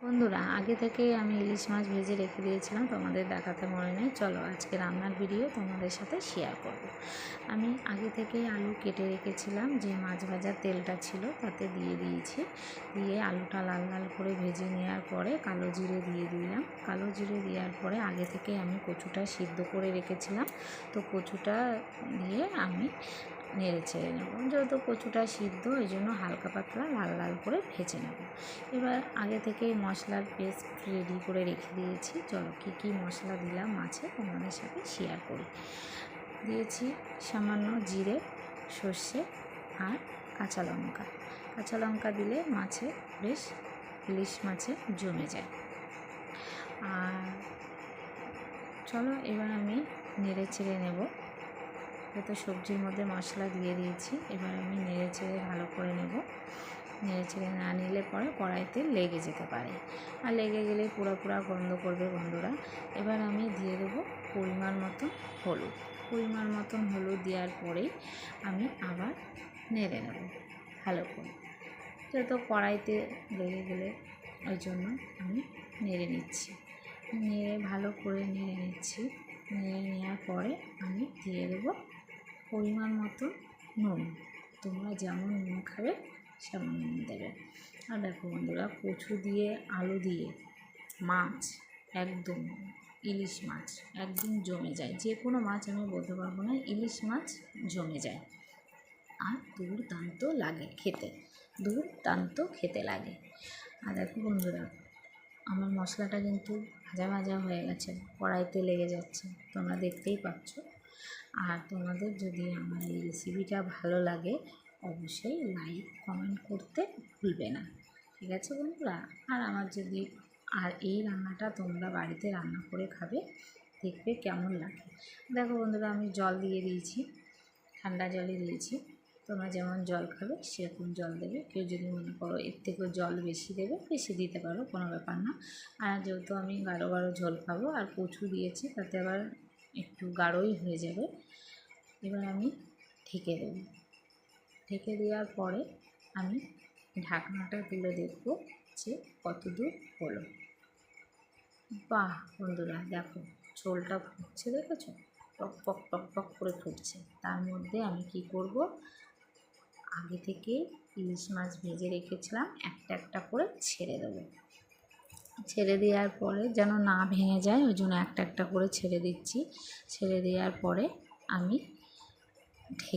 বন্ধুরা, আগে থেকেই আমি ইলিশ মাছ ভেজে রেখে দিয়েছিলাম, তোমাদের দেখাতে মনে নেই। চলো আজকে রান্নার ভিডিও তোমাদের সাথে শেয়ার করব। আমি আগে থেকেই আলু কেটে রেখেছিলাম, যে মাছ ভাজার তেলটা ছিল তাতে দিয়ে দিয়েছি। দিয়ে আলুটা লাল লাল করে ভেজে নেওয়ার পরে কালো জিরে দিয়ে দিলাম। কালো জিরে দেওয়ার পরে আগে থেকে আমি কচুটা সিদ্ধ করে রেখেছিলাম, তো কচুটা দিয়ে আমি নেড়ে ছেড়ে নেব। যেহেতু কচুটা সিদ্ধ, ওই জন্য হালকা পাতলা লাল লাল করে ভেজে নেব। এবার আগে থেকেই মশলার পেস্ট রেডি করে রেখে দিয়েছি। চলো কী কী মশলা দিলাম মাছে তোমাদের সাথে শেয়ার করি। দিয়েছি সামান্য জিরে, সর্ষে আর কাঁচা লঙ্কা। কাঁচা লঙ্কা দিলে মাছে বেশ ইলিশ মাছে জমে যায়। আর চলো এবার আমি নেড়ে চেড়ে নেব। তো সবজির মধ্যে মশলা দিয়ে দিয়েছি, এবার আমি নেড়ে চেড়ে ভালো করে নেব। নেড়ে চেড়ে না নিলে পরে কড়াইতে লেগে যেতে পারে, আর লেগে গেলে পুরো গন্ধ করবে বন্ধুরা। এবার আমি দিয়ে দেবো পরিমাণ মতন হলুদ। পরিমাণ মতন হলুদ দেওয়ার পরেই আমি আবার নেড়ে নেব ভালো করে। যেহেতু কড়াইতে লেগে গেলে ওই জন্য আমি নেড়ে নিচ্ছি। নেড়ে ভালো করে নেড়ে নিচ্ছি। নেড়ে নেওয়ার পরে আমি দিয়ে দেবো পরিমাণ মতো নুন। তোমরা যেমন নুন খাবে সেমন নুন দেবে। আর দেখো বন্ধুরা, কচু দিয়ে আলু দিয়ে মাছ একদম, ইলিশ মাছ একদম জমে যায়। যে কোনো মাছ আমি বলতে পারবো না, ইলিশ মাছ জমে যায়। আর দুর্দান্ত লাগে খেতে, দুর্দান্ত খেতে লাগে। আর দেখো বন্ধুরা, আমার মশলাটা কিন্তু ভাজা ভাজা হয়ে গেছে, কড়াইতে লেগে যাচ্ছে, তোমরা দেখতেই পাচ্ছ। আর তোমাদের যদি আমার এই রেসিপিটা ভালো লাগে অবশ্যই লাইক কমেন্ট করতে ভুলবে না, ঠিক আছে বন্ধুরা? আর আমার যদি এই রান্নাটা তোমরা বাড়িতে রান্না করে খাবে, দেখবে কেমন লাগে। দেখো বন্ধুরা, আমি জল দিয়ে দিয়েছি, ঠান্ডা জলই দিয়েছি। তোমরা যেমন জল খাবে সেরকম জল দেবে। কেউ যদি মনে করো এর থেকেও জল বেশি দেবে, বেশি দিতে পারো, কোনো ব্যাপার না। আর যেহেতু আমি গাঢ় গাঢ় ঝোল খাবো আর কচু দিয়েছি, তাতে আবার একটু গাঢ়ই হয়ে যাবে। এবার আমি ঢেকে দেব। ঢেকে দেওয়ার পরে আমি ঢাকনাটা তুলে দেখব যে কতদূর হলো। বাহ বন্ধুরা, দেখো ঝোলটা ফুটছে, দেখেছো? টক টক টক টক করে ফুটছে। তার মধ্যে আমি কি করব, আগে থেকে ইলিশ মাছ ভেজে রেখেছিলাম, একটা একটা করে ছেড়ে দেবো। ছেড়ে দেওয়ার পরে যেন না ভেঙে যায়, ওই জন্য একটা একটা করে ছেড়ে দিচ্ছি। ছেড়ে দেওয়ার পরে আমি ঢেকে